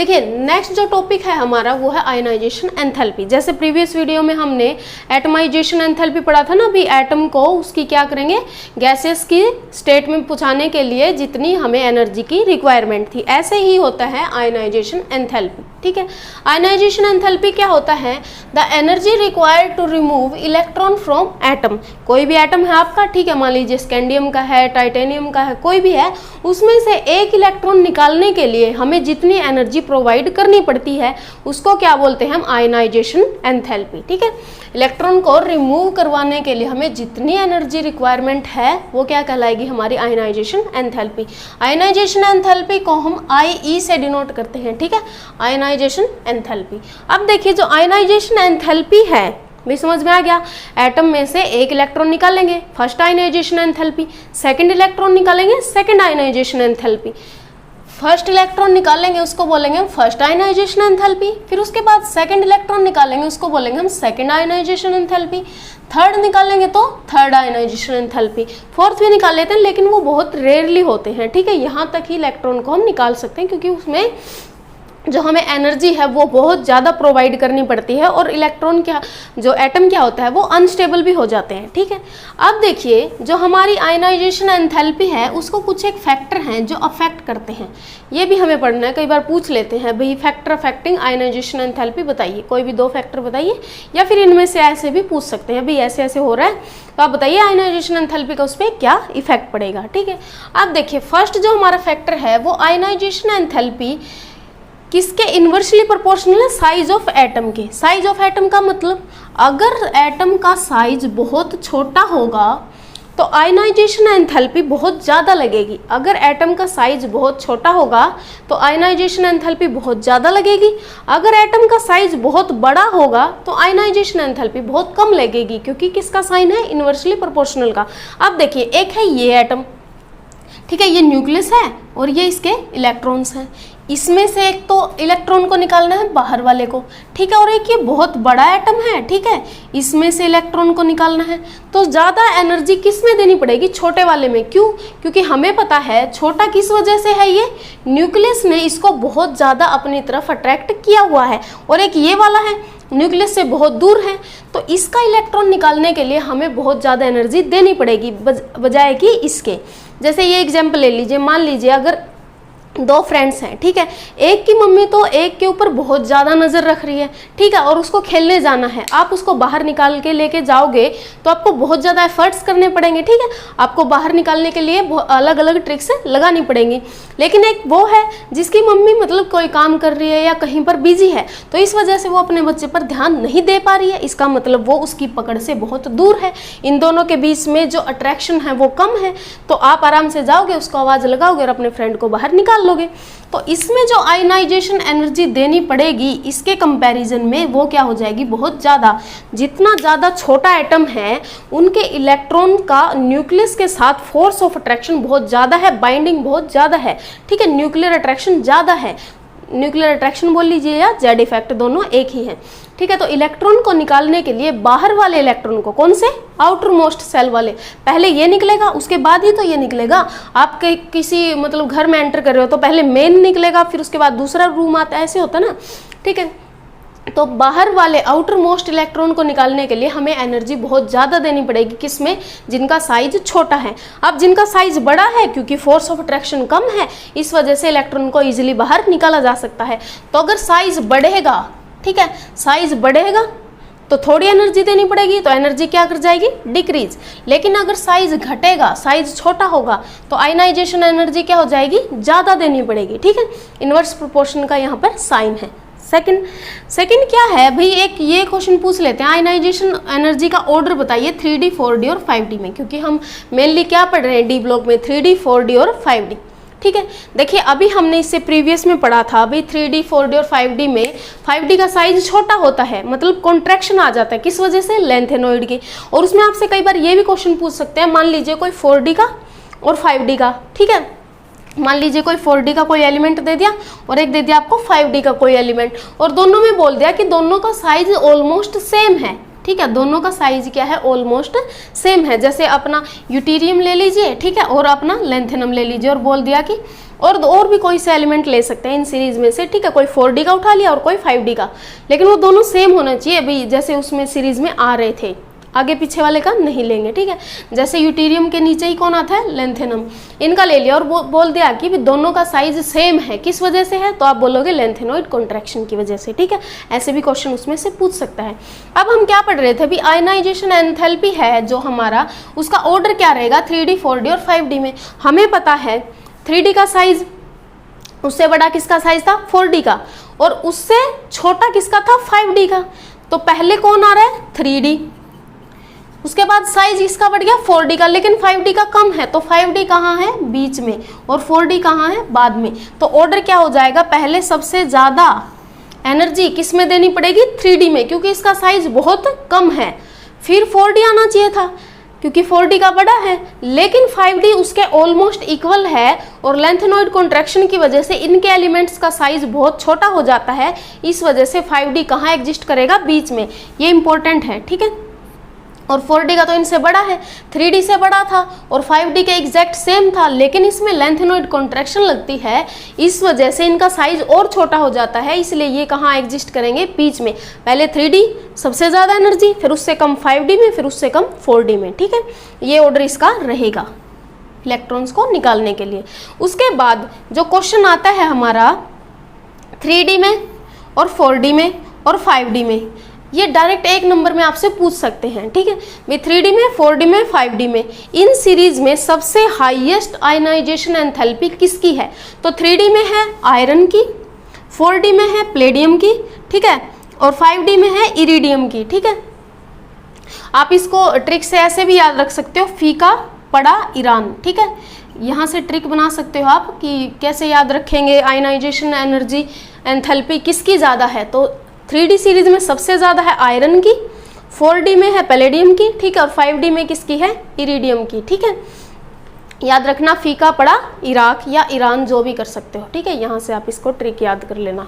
देखिए नेक्स्ट जो टॉपिक है हमारा वो है आयनाइजेशन एंथैल्पी। जैसे प्रीवियस वीडियो में हमने एटमाइजेशन एंथैल्पी पढ़ा था ना, अभी एटम को उसकी क्या करेंगे, गैसेस की स्टेट में पहुंचाने के लिए जितनी हमें एनर्जी की रिक्वायरमेंट थी, ऐसे ही होता है आयनाइजेशन एंथैल्पी। ठीक है, आयनाइजेशन एंथैल्पी क्या होता है, the energy required to remove electron from atom. कोई भी एटम है आपका, ठीक है, मान लीजिए स्कैंडियम का है, टाइटेनियम का है, कोई भी है, उसमें से एक इलेक्ट्रॉन निकालने के लिए हमें जितनी एनर्जी प्रोवाइड करनी पड़ती है उसको क्या बोलते हैं हम, आयनाइजेशन एंथैल्पी। ठीक है, इलेक्ट्रॉन को रिमूव करवाने के लिए हमें जितनी एनर्जी रिक्वायरमेंट है वो क्या कहलाएगी, हमारी आयनाइजेशन एंथैल्पी। आयनाइजेशन एंथैल्पी को हम IE से डिनोट करते हैं। ठीक है, आयनाइजेशन एंथैल्पी। अब देखिए जो आयनाइजेशन एंथैल्पी है भी समझ में आ गया, एटम में से एक इलेक्ट्रॉन निकालेंगे, first ionisation enthalpy, second electron निकालेंगे, second ionisation enthalpy, first electron निकालेंगे उसको बोलेंगे हम फर्स्ट आयनाइजेशन एंथैल्पी, फिर उसके बाद सेकंड इलेक्ट्रॉन निकालेंगे उसको बोलेंगे हम सेकंड आयनाइजेशन एंथैल्पी, थर्ड निकालेंगे तो थर्ड आयनाइजेशन एंथैल्पी, फोर्थ भी निकाल लेते हैं लेकिन वो बहुत रेयरली होते हैं। ठीक है, यहाँ तक ही इलेक्ट्रॉन को हम निकाल सकते हैं क्योंकि उसमें जो हमें एनर्जी है वो बहुत ज़्यादा प्रोवाइड करनी पड़ती है और इलेक्ट्रॉन क्या, जो एटम क्या होता है वो अनस्टेबल भी हो जाते हैं। ठीक है, अब देखिए जो हमारी आयनाइजेशन एंथैल्पी है उसको कुछ एक फैक्टर हैं जो अफेक्ट करते हैं, ये भी हमें पढ़ना है। कई बार पूछ लेते हैं भाई फैक्टर अफेक्टिंग आयनाइजेशन एंथैल्पी बताइए, कोई भी 2 फैक्टर बताइए, या फिर इनमें से ऐसे भी पूछ सकते हैं भाई ऐसे ऐसे हो रहा है तो आप बताइए आयनाइजेशन एंथैल्पी का उस पर क्या इफेक्ट पड़ेगा। ठीक है, अब देखिए फर्स्ट जो हमारा फैक्टर है वो आयनाइजेशन एंथैल्पी किसके इन्वर्सली प्रोपोर्शनल है, साइज ऑफ एटम के। साइज ऑफ एटम का मतलब अगर एटम का साइज बहुत छोटा होगा तो आयनाइजेशन एंथैल्पी बहुत ज़्यादा लगेगी। अगर एटम का साइज बहुत छोटा होगा तो आयनाइजेशन एंथैल्पी बहुत ज़्यादा लगेगी। अगर एटम का साइज बहुत बड़ा होगा तो आयनाइजेशन एंथैल्पी बहुत कम लगेगी, क्योंकि किसका साइन है, इन्वर्सली प्रोपोर्शनल का। अब देखिए एक है ये एटम, ठीक है, ये न्यूक्लियस है और ये इसके इलेक्ट्रॉन्स हैं, इसमें से एक तो इलेक्ट्रॉन को निकालना है बाहर वाले को, ठीक है, और एक ये बहुत बड़ा एटम है, ठीक है, इसमें से इलेक्ट्रॉन को निकालना है, तो ज़्यादा एनर्जी किस में देनी पड़ेगी, छोटे वाले में। क्यों, क्योंकि हमें पता है छोटा किस वजह से है, ये न्यूक्लियस ने इसको बहुत ज़्यादा अपनी तरफ अट्रैक्ट किया हुआ है, और एक ये वाला है न्यूक्लियस से बहुत दूर है, तो इसका इलेक्ट्रॉन निकालने के लिए हमें बहुत ज़्यादा एनर्जी देनी पड़ेगी बजाय कि इसके। जैसे ये एग्जाम्पल ले लीजिए, मान लीजिए अगर 2 फ्रेंड्स हैं, ठीक है, एक की मम्मी तो एक के ऊपर बहुत ज़्यादा नज़र रख रही है, ठीक है, और उसको खेलने जाना है, आप उसको बाहर निकाल के लेके जाओगे तो आपको बहुत ज़्यादा एफर्ट्स करने पड़ेंगे। ठीक है, आपको बाहर निकालने के लिए अलग अलग ट्रिक्स लगानी पड़ेंगी। लेकिन एक वो है जिसकी मम्मी मतलब कोई काम कर रही है या कहीं पर बिजी है, तो इस वजह से वो अपने बच्चे पर ध्यान नहीं दे पा रही है, इसका मतलब वो उसकी पकड़ से बहुत दूर है, इन दोनों के बीच में जो अट्रैक्शन है वो कम है, तो आप आराम से जाओगे, उसको आवाज़ लगाओगे और अपने फ्रेंड को बाहर निकाल लोगे। तो इसमें जो आयनाइजेशन एनर्जी देनी पड़ेगी इसके कंपैरिजन में वो क्या हो जाएगी, बहुत ज़्यादा। जितना ज़्यादा छोटा एटम है उनके इलेक्ट्रॉन का न्यूक्लियस के साथ फोर्स ऑफ अट्रैक्शन बहुत ज़्यादा है, बाइंडिंग बहुत ज़्यादा है, ठीक है, न्यूक्लियर अट्रैक्शन ज़्यादा है, न्यूक्लियर अट्रैक्शन बोल लीजिए या जेड इफेक्ट, दोनों एक ही है। ठीक है, तो इलेक्ट्रॉन को निकालने के लिए बाहर वाले इलेक्ट्रॉन को, कौन से, आउटर मोस्ट सेल वाले, पहले ये निकलेगा उसके बाद ही तो ये निकलेगा। आप किसी मतलब घर में एंटर कर रहे हो तो पहले मेन निकलेगा फिर उसके बाद दूसरा रूम आता है, ऐसे होता है ना। ठीक है, तो बाहर वाले आउटर मोस्ट इलेक्ट्रॉन को निकालने के लिए हमें एनर्जी बहुत ज़्यादा देनी पड़ेगी, किसमें, जिनका साइज छोटा है। अब जिनका साइज बड़ा है, क्योंकि फोर्स ऑफ अट्रैक्शन कम है, इस वजह से इलेक्ट्रॉन को इजीली बाहर निकाला जा सकता है। तो अगर साइज बढ़ेगा, ठीक है, साइज बढ़ेगा तो थोड़ी एनर्जी देनी पड़ेगी, तो एनर्जी क्या कर जाएगी, डिक्रीज। लेकिन अगर साइज घटेगा, साइज छोटा होगा, तो आयनाइजेशन एनर्जी क्या हो जाएगी, ज़्यादा देनी पड़ेगी। ठीक है, इनवर्स प्रोपोर्शन का यहाँ पर साइन है। सेकंड क्या है भाई, एक ये क्वेश्चन पूछ लेते हैं, आयनाइजेशन एनर्जी का ऑर्डर बताइए 3D 4D और 5D में, क्योंकि हम मेनली क्या पढ़ रहे हैं, डी ब्लॉक में 3D 4D और 5D। ठीक है, देखिए अभी हमने इससे प्रीवियस में पढ़ा था, अभी 3D 4D और 5D में 5D का साइज छोटा होता है, मतलब कॉन्ट्रैक्शन आ जाता है, किस वजह से, लेंथेनॉइड की। और उसमें आपसे कई बार ये भी क्वेश्चन पूछ सकते हैं, मान लीजिए कोई 4D का और 5D का, ठीक है, मान लीजिए कोई 4D का कोई एलिमेंट दे दिया और एक दे दिया आपको 5D का कोई एलिमेंट, और दोनों में बोल दिया कि दोनों का साइज ऑलमोस्ट सेम है। ठीक है, दोनों का साइज क्या है, ऑलमोस्ट सेम है। जैसे अपना यूटेरियम ले लीजिए, ठीक है, और अपना लेंथेनम ले लीजिए, और बोल दिया कि और भी कोई से एलिमेंट ले सकते हैं इन सीरीज में से, ठीक है। कोई 4D का उठा लिया और कोई 5D का, लेकिन वो दोनों सेम होना चाहिए अभी, जैसे उसमें सीरीज में आ रहे थे, आगे पीछे वाले का नहीं लेंगे, ठीक है। जैसे यूटेरियम के नीचे ही कौन आता है, लेंथेनम, इनका ले लिया और बोल दिया कि दोनों का साइज सेम है, किस वजह से है, तो आप बोलोगे लेंथेनॉइड कॉन्ट्रैक्शन की वजह से, ठीक है। ऐसे भी क्वेश्चन उसमें से पूछ सकता है। अब हम क्या पढ़ रहे थे अभी, आयनाइजेशन एंथैल्पी है जो हमारा, उसका ऑर्डर क्या रहेगा 3D 4D और 5D में। हमें पता है 3D का साइज, उससे बड़ा किसका साइज था 4D का, और उससे छोटा किसका था 5D का। तो पहले कौन आ रहा है 3D, उसके बाद साइज इसका बढ़ गया 4D का, लेकिन 5D का कम है, तो 5D कहाँ है बीच में और 4D कहाँ है बाद में। तो ऑर्डर क्या हो जाएगा, पहले सबसे ज़्यादा एनर्जी किस में देनी पड़ेगी 3D में, क्योंकि इसका साइज बहुत कम है। फिर 4D आना चाहिए था क्योंकि 4D का बड़ा है, लेकिन 5D उसके ऑलमोस्ट इक्वल है, और लेंथेनॉइड कॉन्ट्रैक्शन की वजह से इनके एलिमेंट्स का साइज बहुत छोटा हो जाता है, इस वजह से 5D कहाँ एग्जिस्ट करेगा बीच में, ये इंपॉर्टेंट है, ठीक है। और 4D का तो इनसे बड़ा है, 3D से बड़ा था और 5D के एग्जैक्ट सेम था, लेकिन इसमें लेंथेनॉइड कॉन्ट्रैक्शन लगती है, इस वजह से इनका साइज और छोटा हो जाता है, इसलिए ये कहाँ एग्जिस्ट करेंगे बीच में। पहले 3D सबसे ज़्यादा एनर्जी, फिर उससे कम 5D में, फिर उससे कम 4D में, ठीक है। ये ऑर्डर इसका रहेगा इलेक्ट्रॉन्स को निकालने के लिए। उसके बाद जो क्वेश्चन आता है हमारा 3D में और 4D में और 5D में, ये डायरेक्ट एक नंबर में आपसे पूछ सकते हैं, ठीक है भाई। 3D में, 4D में, 5D में, इन सीरीज में सबसे हाईएस्ट आयनाइजेशन एंथैल्पी किसकी है, तो 3D में है आयरन की, 4D में है प्लेडियम की, ठीक है, और 5D में है इरिडियम की, ठीक है। आप इसको ट्रिक से ऐसे भी याद रख सकते हो, फीका पड़ा ईरान, ठीक है। यहाँ से ट्रिक बना सकते हो आप कि कैसे याद रखेंगे आयनाइजेशन एनर्जी एंथैल्पी किसकी ज़्यादा है। तो 3D सीरीज में सबसे ज़्यादा है आयरन की, 4D में है पैलेडियम की, ठीक है, और 5D में किसकी है इरिडियम की, ठीक है। याद रखना फीका पड़ा इराक या ईरान, जो भी कर सकते हो, ठीक है। यहाँ से आप इसको ट्रिक याद कर लेना।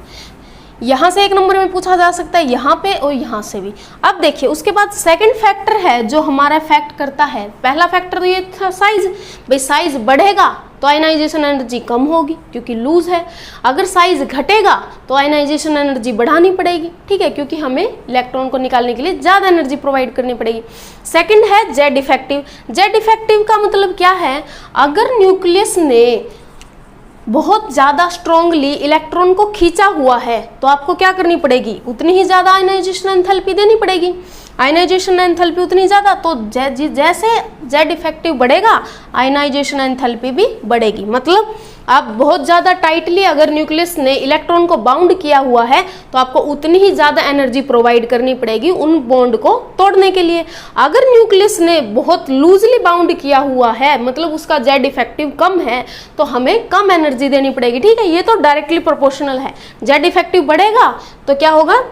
यहाँ से एक नंबर में पूछा जा सकता है, यहाँ पे और यहाँ से भी। अब देखिए उसके बाद सेकंड फैक्टर है जो हमारा इफेक्ट करता है। पहला फैक्टर तो ये था साइज, भाई साइज बढ़ेगा तो आयनाइजेशन एनर्जी कम होगी क्योंकि लूज है, अगर साइज घटेगा तो आयनाइजेशन एनर्जी बढ़ानी पड़ेगी, ठीक है, क्योंकि हमें इलेक्ट्रॉन को निकालने के लिए ज़्यादा एनर्जी प्रोवाइड करनी पड़ेगी। सेकंड है जेड इफेक्टिव। जेड इफेक्टिव का मतलब क्या है, अगर न्यूक्लियस ने बहुत ज़्यादा स्ट्रॉन्गली इलेक्ट्रॉन को खींचा हुआ है तो आपको क्या करनी पड़ेगी, उतनी ही ज़्यादा आयनाइजेशन एंथैल्पी देनी पड़ेगी। आयनाइजेशन एंथैल्पी उतनी ज़्यादा, तो जैसे जेड इफेक्टिव बढ़ेगा आयनाइजेशन एंथैल्पी भी बढ़ेगी। मतलब आप बहुत ज़्यादा टाइटली अगर न्यूक्लियस ने इलेक्ट्रॉन को बाउंड किया हुआ है तो आपको उतनी ही ज़्यादा एनर्जी प्रोवाइड करनी पड़ेगी उन बॉन्ड को तोड़ने के लिए। अगर न्यूक्लियस ने बहुत लूजली बाउंड किया हुआ है, मतलब उसका जेड इफेक्टिव कम है, तो हमें कम एनर्जी देनी पड़ेगी, ठीक है। ये तो डायरेक्टली प्रोपोर्शनल है। जेड इफेक्टिव बढ़ेगा तो क्या होगा,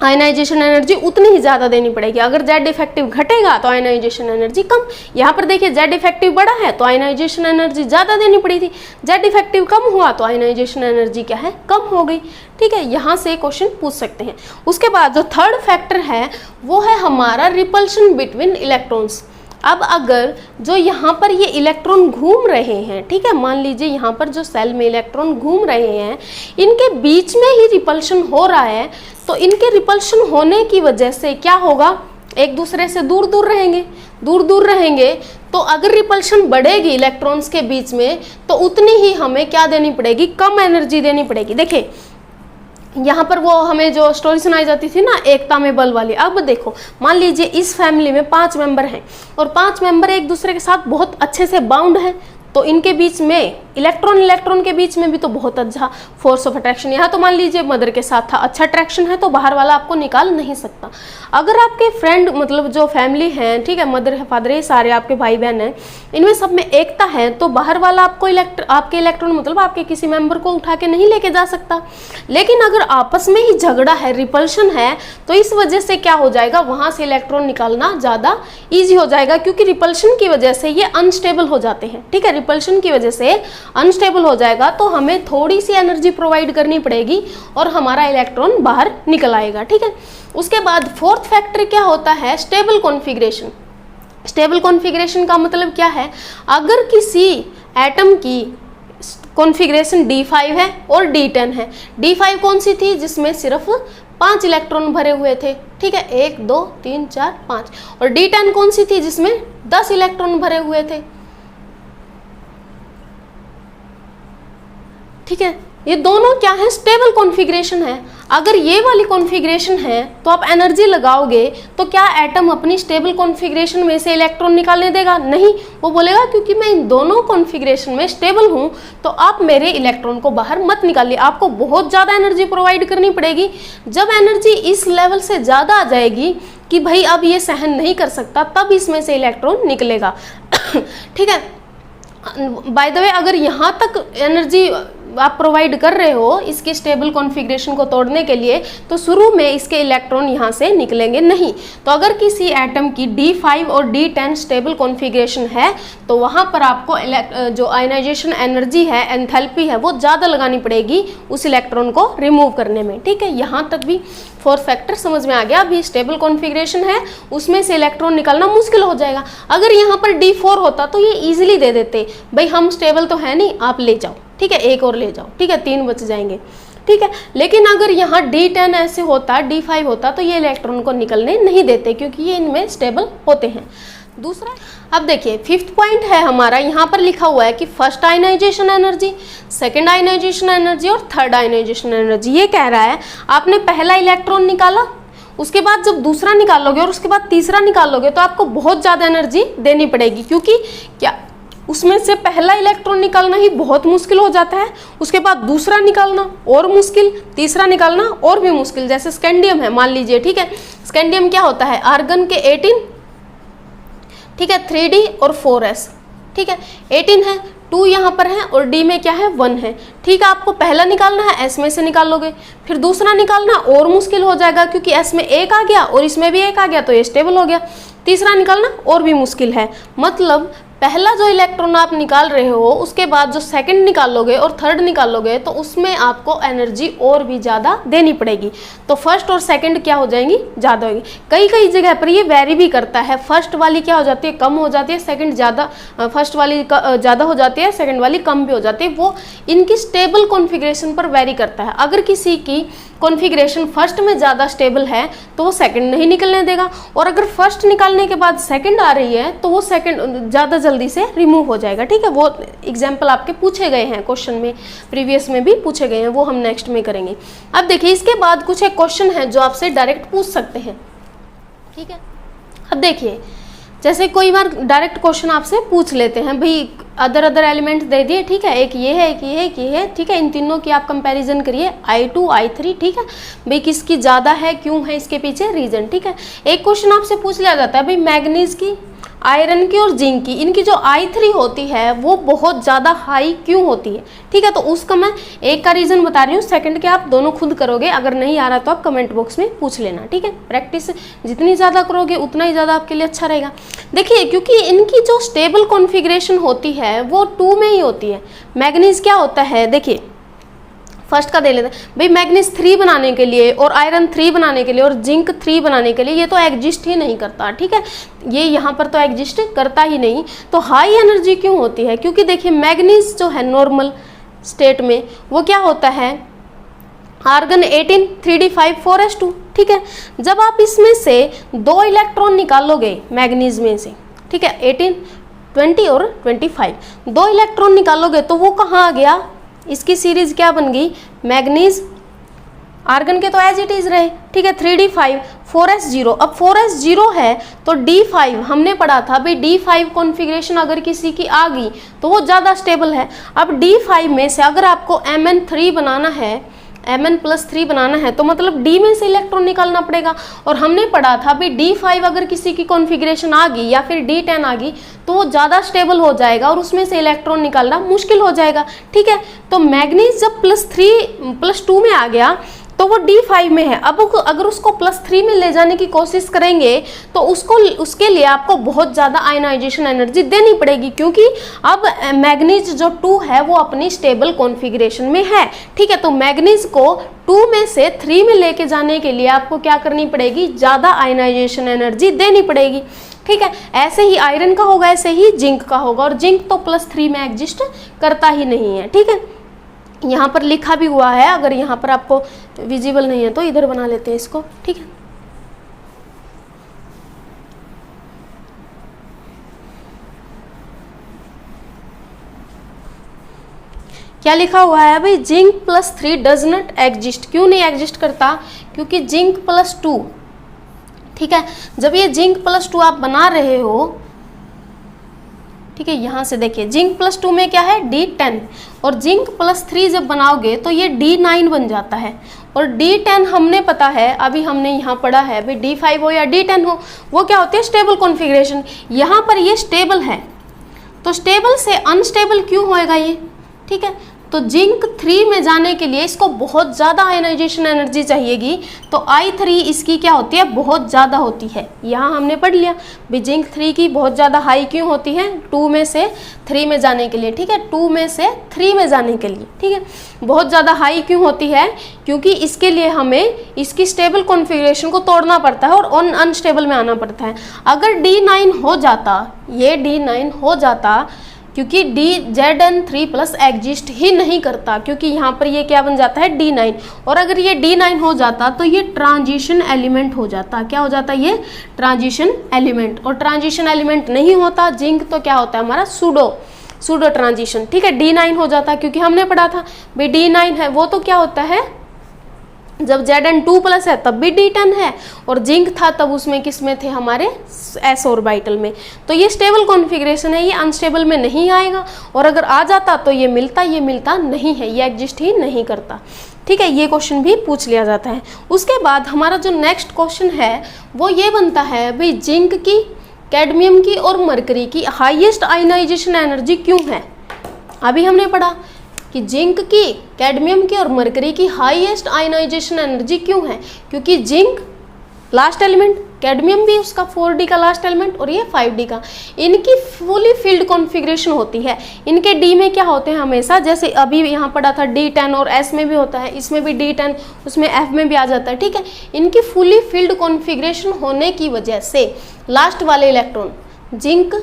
आयनाइजेशन एनर्जी उतनी ही ज़्यादा देनी पड़ेगी। अगर जेड इफेक्टिव घटेगा तो आयनाइजेशन एनर्जी कम। यहाँ पर देखिए जेड इफेक्टिव बढ़ा है तो आयनाइजेशन एनर्जी ज़्यादा देनी पड़ी थी, जेड इफेक्टिव कम हुआ तो आयनाइजेशन एनर्जी क्या है, कम हो गई, ठीक है। यहाँ से क्वेश्चन पूछ सकते हैं। उसके बाद जो थर्ड फैक्टर है वो है हमारा रिपल्शन बिटवीन इलेक्ट्रॉन्स। अब अगर जो यहाँ पर ये इलेक्ट्रॉन घूम रहे हैं, ठीक है, मान लीजिए यहाँ पर जो सेल में इलेक्ट्रॉन घूम रहे हैं, इनके बीच में ही रिपल्शन हो रहा है, तो इनके रिपल्शन होने की वजह से क्या होगा, एक दूसरे से दूर दूर रहेंगे, दूर दूर रहेंगे। तो अगर रिपल्शन बढ़ेगी इलेक्ट्रॉन्स के बीच में तो उतनी ही हमें क्या देनी पड़ेगी, कम एनर्जी देनी पड़ेगी। देखिए यहाँ पर वो हमें जो स्टोरी सुनाई जाती थी ना एकता में बल वाली, अब देखो मान लीजिए इस फैमिली में 5 मेंबर हैं और 5 मेंबर एक दूसरे के साथ बहुत अच्छे से बाउंड है, तो इनके बीच में इलेक्ट्रॉन के बीच में भी तो बहुत अच्छा फोर्स ऑफ अट्रैक्शन। यहाँ तो मान लीजिए मदर के साथ था, अच्छा अट्रैक्शन है तो बाहर वाला आपको निकाल नहीं सकता। अगर आपके फ्रेंड मतलब जो फैमिली है, ठीक है, मदर है, फादर है, सारे आपके भाई बहन हैं, इनमें सब में एकता है तो बाहर वाला आपको आपके इलेक्ट्रॉन मतलब आपके किसी मेंबर को उठा के नहीं लेके जा सकता। लेकिन अगर आपस में ही झगड़ा है, रिपल्शन है, तो इस वजह से क्या हो जाएगा, वहाँ से इलेक्ट्रॉन निकालना ज़्यादा ईजी हो जाएगा, क्योंकि रिपल्शन की वजह से ये अनस्टेबल हो जाते हैं, ठीक है। रिपल्शन की वजह से अनस्टेबल हो जाएगा तो हमें थोड़ी सी एनर्जी प्रोवाइड करनी पड़ेगी और हमारा इलेक्ट्रॉन बाहर निकल आएगा, ठीक है। उसके बाद फोर्थ फैक्टर क्या होता है, स्टेबल कॉन्फ़िगरेशन। स्टेबल कॉन्फ़िगरेशन का मतलब क्या है, अगर किसी एटम की कॉन्फ़िगरेशन D5 है और D10 है। D5 कौन सी थी? जिसमें सिर्फ 5 इलेक्ट्रॉन भरे हुए थे, ठीक है, 1 2 3 4 5। और D10 कौन सी थी? जिसमें 10 इलेक्ट्रॉन भरे हुए थे, ठीक है। ये दोनों क्या है? स्टेबल कॉन्फ़िगरेशन है। अगर ये वाली कॉन्फ़िगरेशन है तो आप एनर्जी लगाओगे तो क्या एटम अपनी स्टेबल कॉन्फ़िगरेशन में से इलेक्ट्रॉन निकालने देगा? नहीं, वो बोलेगा क्योंकि मैं इन दोनों कॉन्फ़िगरेशन में स्टेबल हूँ तो आप मेरे इलेक्ट्रॉन को बाहर मत निकालिए। आपको बहुत ज़्यादा एनर्जी प्रोवाइड करनी पड़ेगी। जब एनर्जी इस लेवल से ज़्यादा आ जाएगी कि भाई अब ये सहन नहीं कर सकता, तब इसमें से इलेक्ट्रॉन निकलेगा, ठीक है। बाय द वे, अगर यहाँ तक एनर्जी आप प्रोवाइड कर रहे हो इसकी स्टेबल कॉन्फ़िगरेशन को तोड़ने के लिए, तो शुरू में इसके इलेक्ट्रॉन यहाँ से निकलेंगे नहीं। तो अगर किसी एटम की D5 और D10 स्टेबल कॉन्फ़िगरेशन है तो वहाँ पर आपको जो आयनाइजेशन एनर्जी है, एंथैल्पी है, वो ज़्यादा लगानी पड़ेगी उस इलेक्ट्रॉन को रिमूव करने में, ठीक है। यहाँ तक भी 4 फैक्टर समझ में आ गया। अभी स्टेबल कॉन्फ़िगरेशन है, उसमें से इलेक्ट्रॉन निकालना मुश्किल हो जाएगा। अगर यहाँ पर D4 होता तो ये ईजिली दे देते, भाई हम स्टेबल तो है नहीं, आप ले जाओ, ठीक है, एक और ले जाओ, ठीक है, 3 बच जाएंगे, ठीक है। लेकिन अगर यहाँ D10 ऐसे होता, D5 होता तो ये इलेक्ट्रॉन को निकलने नहीं देते क्योंकि ये इनमें स्टेबल होते हैं। दूसरा, अब देखिए 5th पॉइंट है हमारा, यहाँ पर लिखा हुआ है कि first ionization energy, second ionization energy और थर्ड आयनाइजेशन एनर्जी। ये कह रहा है आपने पहला इलेक्ट्रॉन निकाला, उसके बाद जब दूसरा निकालोगे और उसके बाद तीसरा निकालोगे तो आपको बहुत ज़्यादा एनर्जी देनी पड़ेगी, क्योंकि क्या उसमें से पहला इलेक्ट्रॉन निकालना ही बहुत मुश्किल हो जाता है, उसके बाद दूसरा निकालना और मुश्किल, तीसरा निकालना और भी मुश्किल। जैसे स्कैंडियम है, मान लीजिए, ठीक है, स्कैंडियम क्या होता है? आर्गन के 18, ठीक है, 3D और 4s, ठीक है, 18 है, 2 यहाँ पर है और D में क्या है? 1 है, ठीक है। आपको पहला निकालना है, S में से निकालोगे, फिर दूसरा निकालना और मुश्किल हो जाएगा क्योंकि S में 1 आ गया और इसमें भी 1 आ गया तो ये स्टेबल हो गया। तीसरा निकालना और भी मुश्किल है। मतलब पहला जो इलेक्ट्रॉन आप निकाल रहे हो उसके बाद जो सेकंड निकालोगे और थर्ड निकालोगे तो उसमें आपको एनर्जी और भी ज़्यादा देनी पड़ेगी। तो फर्स्ट और सेकंड क्या हो जाएंगी? ज़्यादा होगी। कई कई जगह पर ये वेरी भी करता है, फर्स्ट वाली क्या हो जाती है? कम हो जाती है, सेकंड ज़्यादा, फर्स्ट वाली ज़्यादा हो जाती है, सेकंड वाली कम भी हो जाती है। वो इनकी स्टेबल कॉन्फ़िगरेशन पर वेरी करता है। अगर किसी की कॉन्फ़िगरेशन फर्स्ट में ज़्यादा स्टेबल है तो वो सेकंड नहीं निकलने देगा, और अगर फर्स्ट निकालने के बाद सेकंड आ रही है तो वो सेकंड ज़्यादा जल्दी से रिमूव हो जाएगा, ठीक है। वो एग्जाम्पल आपके पूछे गए हैं क्वेश्चन में, प्रीवियस में भी पूछे गए हैं, वो हम नेक्स्ट में करेंगे। अब देखिए इसके बाद कुछ एक क्वेश्चन है जो आपसे डायरेक्ट पूछ सकते हैं, ठीक है। अब देखिए जैसे कोई बार डायरेक्ट क्वेश्चन आपसे पूछ लेते हैं, भाई अदर एलिमेंट दे दिए, ठीक है, एक ये है, एक ये है, एक ये है, ठीक है, इन तीनों की आप कंपैरिजन करिए, I2 I3, ठीक है, भाई किसकी ज़्यादा है, क्यों है, इसके पीछे रीजन, ठीक है। एक क्वेश्चन आपसे पूछ लिया जाता है, भाई मैग्नीज की, आयरन की और जिंक की, इनकी जो I3 होती है वो बहुत ज़्यादा हाई क्यों होती है, ठीक है। तो उसका मैं एक का रीज़न बता रही हूँ, सेकंड के आप दोनों खुद करोगे, अगर नहीं आ रहा तो आप कमेंट बॉक्स में पूछ लेना, ठीक है। प्रैक्टिस जितनी ज़्यादा करोगे उतना ही ज़्यादा आपके लिए अच्छा रहेगा। देखिए क्योंकि इनकी जो स्टेबल कॉन्फ़िगरेशन होती है वो 2 में ही होती है। मैग्नीज क्या होता है, देखिए फर्स्ट का दे लेते हैं, भाई मैग्नीज 3 बनाने के लिए और आयरन 3 बनाने के लिए और जिंक 3 बनाने के लिए ये तो एग्जिस्ट ही नहीं करता, ठीक है, ये यहाँ पर तो एग्जिस्ट करता ही नहीं। तो हाई एनर्जी क्यों होती है? क्योंकि देखिए मैग्नीज जो है नॉर्मल स्टेट में वो क्या होता है, आर्गन 18 3d5 4s2, ठीक है। जब आप इसमें से 2 इलेक्ट्रॉन निकालोगे मैग्नीज में से, ठीक है, 18 20 और 25, 2 इलेक्ट्रॉन निकालोगे तो वो कहाँ आ गया? इसकी सीरीज क्या बन गई? मैग्नीज, आर्गन के तो एज इट इज रहे, ठीक है, 3d5 4s0। अब 4s0 है तो d5 हमने पढ़ा था भाई, d5 कॉन्फ़िगरेशन अगर किसी की आ गई तो वो ज़्यादा स्टेबल है। अब d5 में से अगर आपको Mn3 बनाना है, Mn+3 बनाना है तो मतलब D में से इलेक्ट्रॉन निकालना पड़ेगा। और हमने पढ़ा था भाई D5 अगर किसी की कॉन्फ़िगरेशन आ गई या फिर D10 आ गई तो वो ज़्यादा स्टेबल हो जाएगा और उसमें से इलेक्ट्रॉन निकालना मुश्किल हो जाएगा, ठीक है। तो मैग्नीज जब +3 +2 में आ गया तो वो D5 में है। अब अगर उसको +3 में ले जाने की कोशिश करेंगे तो उसके लिए आपको बहुत ज़्यादा आयनाइजेशन एनर्जी देनी पड़ेगी, क्योंकि अब मैग्नीज जो 2 है वो अपनी स्टेबल कॉन्फ़िगरेशन में है। ठीक है, तो मैग्नीज को 2 में से 3 में लेके जाने के लिए आपको क्या करनी पड़ेगी, ज़्यादा आयनाइजेशन एनर्जी देनी पड़ेगी। ठीक है, ऐसे ही आयरन का होगा, ऐसे ही जिंक का होगा, और जिंक तो +3 में एग्जिस्ट करता ही नहीं है। ठीक है, यहाँ पर लिखा भी हुआ है, अगर यहाँ पर आपको विजिबल नहीं है तो इधर बना लेते हैं इसको। ठीक है, क्या लिखा हुआ है भाई, जिंक +3 डज नॉट एग्जिस्ट। क्यों नहीं एग्जिस्ट करता, क्योंकि जिंक +2, ठीक है, जब ये जिंक +2 आप बना रहे हो, ठीक है, यहाँ से देखिए जिंक +2 में क्या है D10, और जिंक +3 जब बनाओगे तो ये D9 बन जाता है। और D10 हमने पता है, अभी हमने यहाँ पढ़ा है भाई, D5 हो या D10 हो, वो क्या होती है, स्टेबल कॉन्फ़िगरेशन। यहाँ पर ये स्टेबल है, तो स्टेबल से अनस्टेबल क्यों होएगा ये। ठीक है, तो जिंक 3 में जाने के लिए इसको बहुत ज़्यादा आयनाइजेशन एनर्जी चाहिएगी, तो I3 इसकी क्या होती है, बहुत ज़्यादा होती है। यहाँ हमने पढ़ लिया भी जिंक 3 की बहुत ज़्यादा हाई क्यों होती है, 2 में से 3 में जाने के लिए। ठीक है, 2 में से 3 में जाने के लिए, ठीक है, बहुत ज़्यादा हाई क्यों होती है, क्योंकि इसके लिए हमें इसकी स्टेबल कॉन्फ़िगरेशन को तोड़ना पड़ता है और अनस्टेबल में आना पड़ता है। अगर D9 हो जाता, ये D9 हो जाता, क्योंकि Zn3+ एग्जिस्ट ही नहीं करता, क्योंकि यहाँ पर ये क्या बन जाता है, D9, और अगर ये D9 हो जाता तो ये ट्रांजिशन एलिमेंट हो जाता। क्या हो जाता, ये ट्रांजिशन एलिमेंट, और ट्रांजिशन एलिमेंट नहीं होता जिंक, तो क्या होता है हमारा सूडो ट्रांजिशन। ठीक है, D9 हो जाता, क्योंकि हमने पढ़ा था भाई D9 है वो तो क्या होता है, जब Zn2+ है तब भी D10 है, और जिंक था तब उसमें किस में थे, हमारे s ऑर्बिटल में। तो ये स्टेबल कॉन्फ़िगरेशन है, ये अनस्टेबल में नहीं आएगा, और अगर आ जाता तो ये मिलता नहीं है, ये एग्जिस्ट ही नहीं करता। ठीक है, ये क्वेश्चन भी पूछ लिया जाता है। उसके बाद हमारा जो नेक्स्ट क्वेश्चन है वो ये बनता है भाई, जिंक की, कैडमियम की और मरकरी की हाईएस्ट आयनाइजेशन एनर्जी क्यों है। अभी हमने पढ़ा कि जिंक की, कैडमियम की और मरकरी की हाईएस्ट आयनाइजेशन एनर्जी क्यों है, क्योंकि जिंक लास्ट एलिमेंट, कैडमियम भी उसका 4D का लास्ट एलिमेंट, और ये 5D का, इनकी फुली फील्ड कॉन्फ़िगरेशन होती है। इनके D में क्या होते हैं हमेशा, जैसे अभी यहाँ पढ़ा था D10, और S में भी होता है, इसमें भी D10, उसमें F में भी आ जाता है। ठीक है, इनकी फुली फील्ड कॉन्फ़िगरेशन होने की वजह से लास्ट वाले इलेक्ट्रॉन, जिंक,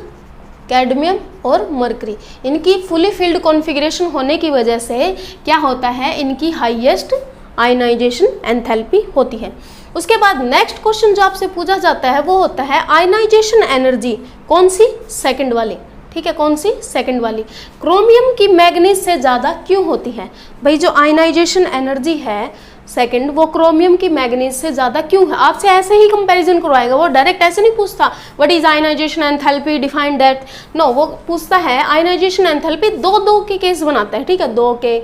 कैडमियम और मरकरी, इनकी फुली फील्ड कॉन्फ़िगरेशन होने की वजह से क्या होता है, इनकी हाईएस्ट आयनाइजेशन एंथैल्पी होती है। उसके बाद नेक्स्ट क्वेश्चन जो आपसे पूछा जाता है वो होता है आयनाइजेशन एनर्जी, कौन सी, सेकंड वाली। ठीक है, कौन सी, सेकंड वाली, क्रोमियम की मैग्नीज से ज़्यादा क्यों होती है। भाई जो आयनाइजेशन एनर्जी है सेकंड, वो क्रोमियम की मैग्नीज से ज़्यादा क्यों है। आपसे ऐसे ही कंपैरिजन करवाएगा, वो डायरेक्ट ऐसे नहीं पूछता what is ionization enthalpy, define that, no, वो पूछता है आयनाइजेशन एंथैल्पी, दो के केस बनाता है। ठीक है, 2 के,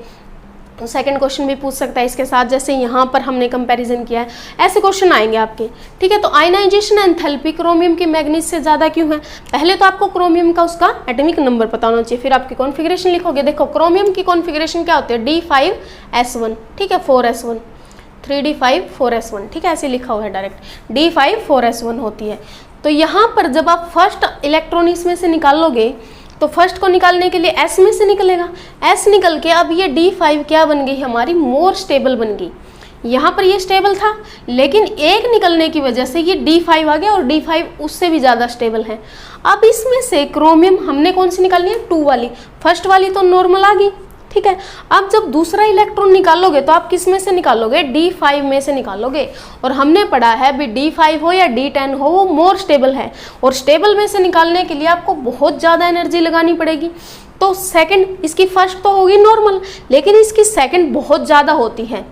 सेकंड क्वेश्चन भी पूछ सकता है इसके साथ, जैसे यहाँ पर हमने कंपैरिजन किया है, ऐसे क्वेश्चन आएंगे आपके। ठीक है, तो आयनाइजेशन एंथैल्पी क्रोमियम की मैग्नीज से ज़्यादा क्यों है। पहले तो आपको क्रोमियम का उसका एटॉमिक नंबर पता होना चाहिए, फिर आपकी कॉन्फ़िगरेशन लिखोगे। देखो क्रोमियम की कॉन्फ़िगरेशन क्या होती है, D5S1, ठीक है, 4S1, 3D5 4S1, ठीक है, ऐसे लिखा हुआ है डायरेक्ट, D5 4S1 होती है। तो यहाँ पर जब आप फर्स्ट इलेक्ट्रॉन इसमें से निकालोगे तो फर्स्ट को निकालने के लिए S में से निकलेगा, S निकल के अब ये D5 क्या बन गई हमारी, मोर स्टेबल बन गई। यहाँ पर ये स्टेबल था, लेकिन एक निकलने की वजह से ये D5 आ गया, और D5 उससे भी ज़्यादा स्टेबल है। अब इसमें से क्रोमियम हमने कौन सी निकालनी है, 2 वाली, फर्स्ट वाली तो नॉर्मल आ गई। ठीक है, अब जब दूसरा इलेक्ट्रॉन निकालोगे तो आप किस में से निकालोगे, D5 में से निकालोगे। और हमने पढ़ा है भी D5 हो या D10 हो, वो मोर स्टेबल है, और स्टेबल में से निकालने के लिए आपको बहुत ज़्यादा एनर्जी लगानी पड़ेगी। तो सेकंड, इसकी फर्स्ट तो होगी नॉर्मल, लेकिन इसकी सेकंड बहुत ज़्यादा होती है।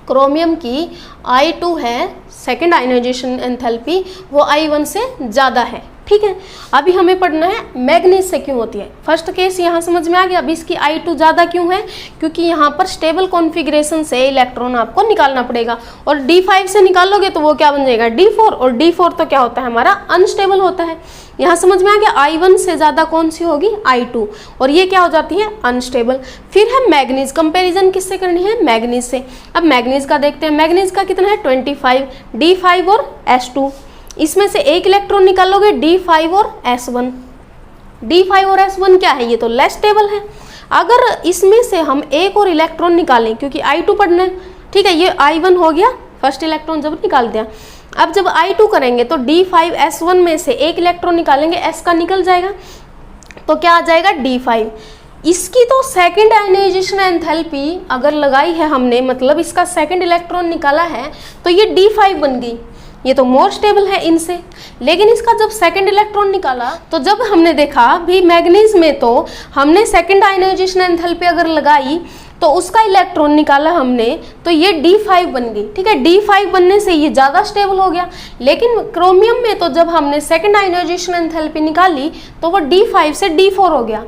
क्रोमियम की I2 है, सेकंड आयनाइजेशन एंथैल्पी वो I1 से ज़्यादा है। ठीक है। अभी हमें पढ़ना है मैग्नीज से क्यों होती है। फर्स्ट केस यहाँ समझ में आ गया। अभी इसकी I2 ज़्यादा क्यों है, क्योंकि यहाँ पर स्टेबल कॉन्फ़िगरेशन से इलेक्ट्रॉन आपको निकालना पड़ेगा, और D5 से निकालोगे तो वो क्या बन जाएगा D4, और D4 तो क्या होता है हमारा अनस्टेबल होता है। यहाँ समझ में आ गया। I1 से ज़्यादा कौन सी होगी I2, और ये क्या हो जाती है अनस्टेबल। फिर है मैग्नीज, कंपैरिजन किससे करनी है मैग्नीज से। अब मैग्नीज का देखते हैं, मैग्नीज का कितना है 25, D5 और S2, इसमें से एक इलेक्ट्रॉन निकालोगे D5 और S1। D5 और S1 क्या है, ये तो लेस स्टेबल है। अगर इसमें से हम एक और इलेक्ट्रॉन निकालें, क्योंकि I2 पढ़ना है, ठीक है, ये I1 हो गया, फर्स्ट इलेक्ट्रॉन जब निकाल दिया। अब जब I2 करेंगे तो D5 S1 में से एक इलेक्ट्रॉन निकालेंगे, S का निकल जाएगा, तो क्या आ जाएगा D5। इसकी तो सेकंड आयनाइजेशन एंथैल्पी अगर लगाई है हमने, मतलब इसका सेकंड इलेक्ट्रॉन निकाला है, तो ये D5 बन गई, ये तो मोर स्टेबल है इनसे। लेकिन इसका जब सेकंड इलेक्ट्रॉन निकाला, तो जब हमने देखा भी मैग्नीज में तो हमने सेकंड आयनाइजेशन एंथैल्पी अगर लगाई तो उसका इलेक्ट्रॉन निकाला हमने, तो ये D5 बन गई, ठीक है। D5 बनने से ये ज़्यादा स्टेबल हो गया। लेकिन क्रोमियम में तो जब हमने सेकंड आयनाइजेशन एंथैल्पी निकाली तो वो D5 से D4 हो गया।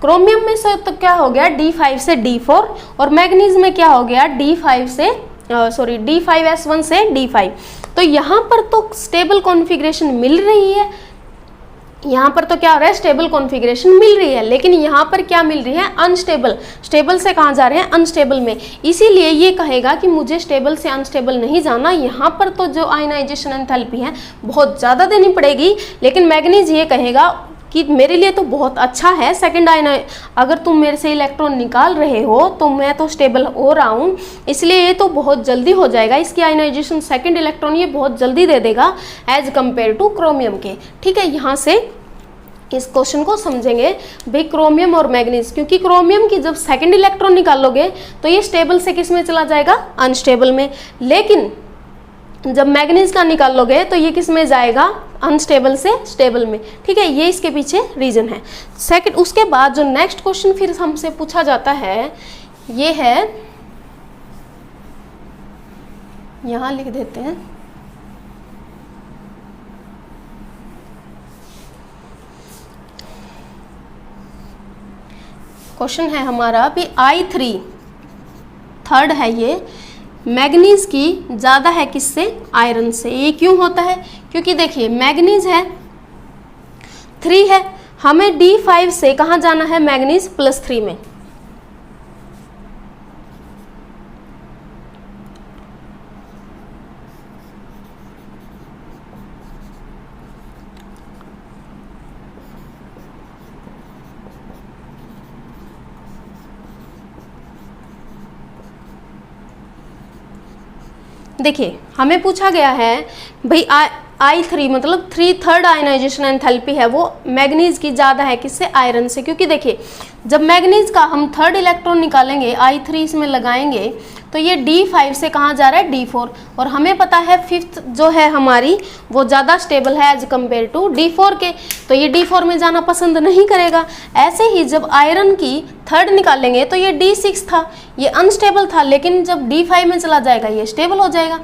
क्रोमियम में से तो क्या हो गया D5 से D4, और मैग्नीज में क्या हो गया D5S1 से D5। तो यहाँ पर तो स्टेबल कॉन्फ़िगरेशन मिल रही है, यहाँ पर तो क्या हो रहा है स्टेबल कॉन्फ़िगरेशन मिल रही है, लेकिन यहाँ पर क्या मिल रही है अनस्टेबल। स्टेबल से कहाँ जा रहे हैं अनस्टेबल में, इसीलिए ये कहेगा कि मुझे स्टेबल से अनस्टेबल नहीं जाना। यहाँ पर तो जो आयनाइजेशन एंथैल्पी है बहुत ज़्यादा देनी पड़ेगी, लेकिन मैग्नीज ये कहेगा कि मेरे लिए तो बहुत अच्छा है सेकंड अगर तुम मेरे से इलेक्ट्रॉन निकाल रहे हो तो मैं तो स्टेबल हो रहा हूँ, इसलिए ये तो बहुत जल्दी हो जाएगा, इसकी आयनाइजेशन सेकंड इलेक्ट्रॉन ये बहुत जल्दी दे देगा एज कंपेयर टू क्रोमियम के, ठीक है। यहाँ से इस क्वेश्चन को समझेंगे भाई क्रोमियम और मैग्नीज, क्योंकि क्रोमियम की जब सेकंड इलेक्ट्रॉन निकालोगे तो ये स्टेबल से किस में चला जाएगा अनस्टेबल में, लेकिन जब मैग्नीज का निकालोगे तो ये किस में जाएगा अनस्टेबल से स्टेबल में, ठीक है। ये इसके पीछे रीजन है। सेकंड, उसके बाद जो नेक्स्ट क्वेश्चन फिर हमसे पूछा जाता है ये है, यहाँ लिख देते हैं, क्वेश्चन है हमारा भी I3 थर्ड है, ये मैग्नीज की ज़्यादा है किससे आयरन से। ये क्यों होता है, क्योंकि देखिए मैग्नीज है 3 है, हमें D5 से कहाँ जाना है मैग्नीज +3 में, देखिए हमें पूछा गया है भाई I3 मतलब 3 थर्ड आयनाइजेशन एंथैल्पी है वो मैग्नीज की ज़्यादा है किससे आयरन से, क्योंकि देखिए जब मैग्नीज का हम थर्ड इलेक्ट्रॉन निकालेंगे I3 इसमें लगाएंगे तो ये D5 से कहाँ जा रहा है D4, और हमें पता है फिफ्थ जो है हमारी वो ज़्यादा स्टेबल है एज कम्पेयर टू D4 के, तो ये D4 में जाना पसंद नहीं करेगा। ऐसे ही जब आयरन की थर्ड निकालेंगे तो ये D6 था, ये अनस्टेबल था, लेकिन जब D5 में चला जाएगा ये स्टेबल हो जाएगा।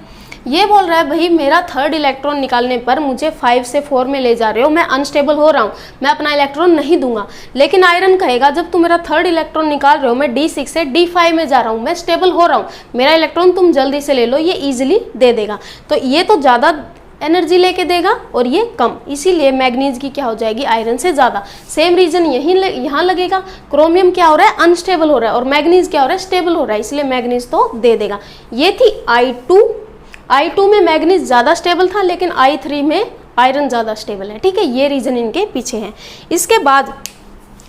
ये बोल रहा है भाई मेरा थर्ड इलेक्ट्रॉन निकालने पर मुझे 5 से 4 में ले जा रहे हो, मैं अनस्टेबल हो रहा हूँ, मैं अपना इलेक्ट्रॉन नहीं दूंगा। लेकिन आयरन कहेगा जब तुम मेरा थर्ड इलेक्ट्रॉन निकाल रहे हो मैं D6 से D5 में जा रहा हूँ, मैं स्टेबल हो रहा हूँ, मेरा इलेक्ट्रॉन तुम जल्दी से ले लो, ये ईजिली दे देगा। तो ये तो ज़्यादा एनर्जी लेके देगा और ये कम, इसीलिए मैग्नीज की क्या हो जाएगी आयरन से ज़्यादा। सेम रीजन यहाँ लगेगा, क्रोमियम क्या हो रहा है अनस्टेबल हो रहा है और मैग्नीज क्या हो रहा है स्टेबल हो रहा है, इसलिए मैग्नीज तो दे देगा। ये थी I2 में मैग्नीज ज़्यादा स्टेबल था, लेकिन I3 में आयरन ज़्यादा स्टेबल है, ठीक है। ये रीज़न इनके पीछे हैं। इसके बाद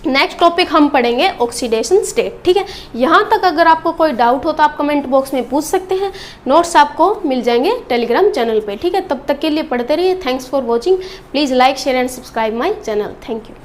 नेक्स्ट टॉपिक हम पढ़ेंगे ऑक्सीडेशन स्टेट, ठीक है। यहाँ तक अगर आपको कोई डाउट हो तो आप कमेंट बॉक्स में पूछ सकते हैं, नोट्स आपको मिल जाएंगे टेलीग्राम चैनल पे, ठीक है। तब तक के लिए पढ़ते रहिए। Thanks for watching, please like share and subscribe my channel. Thank you.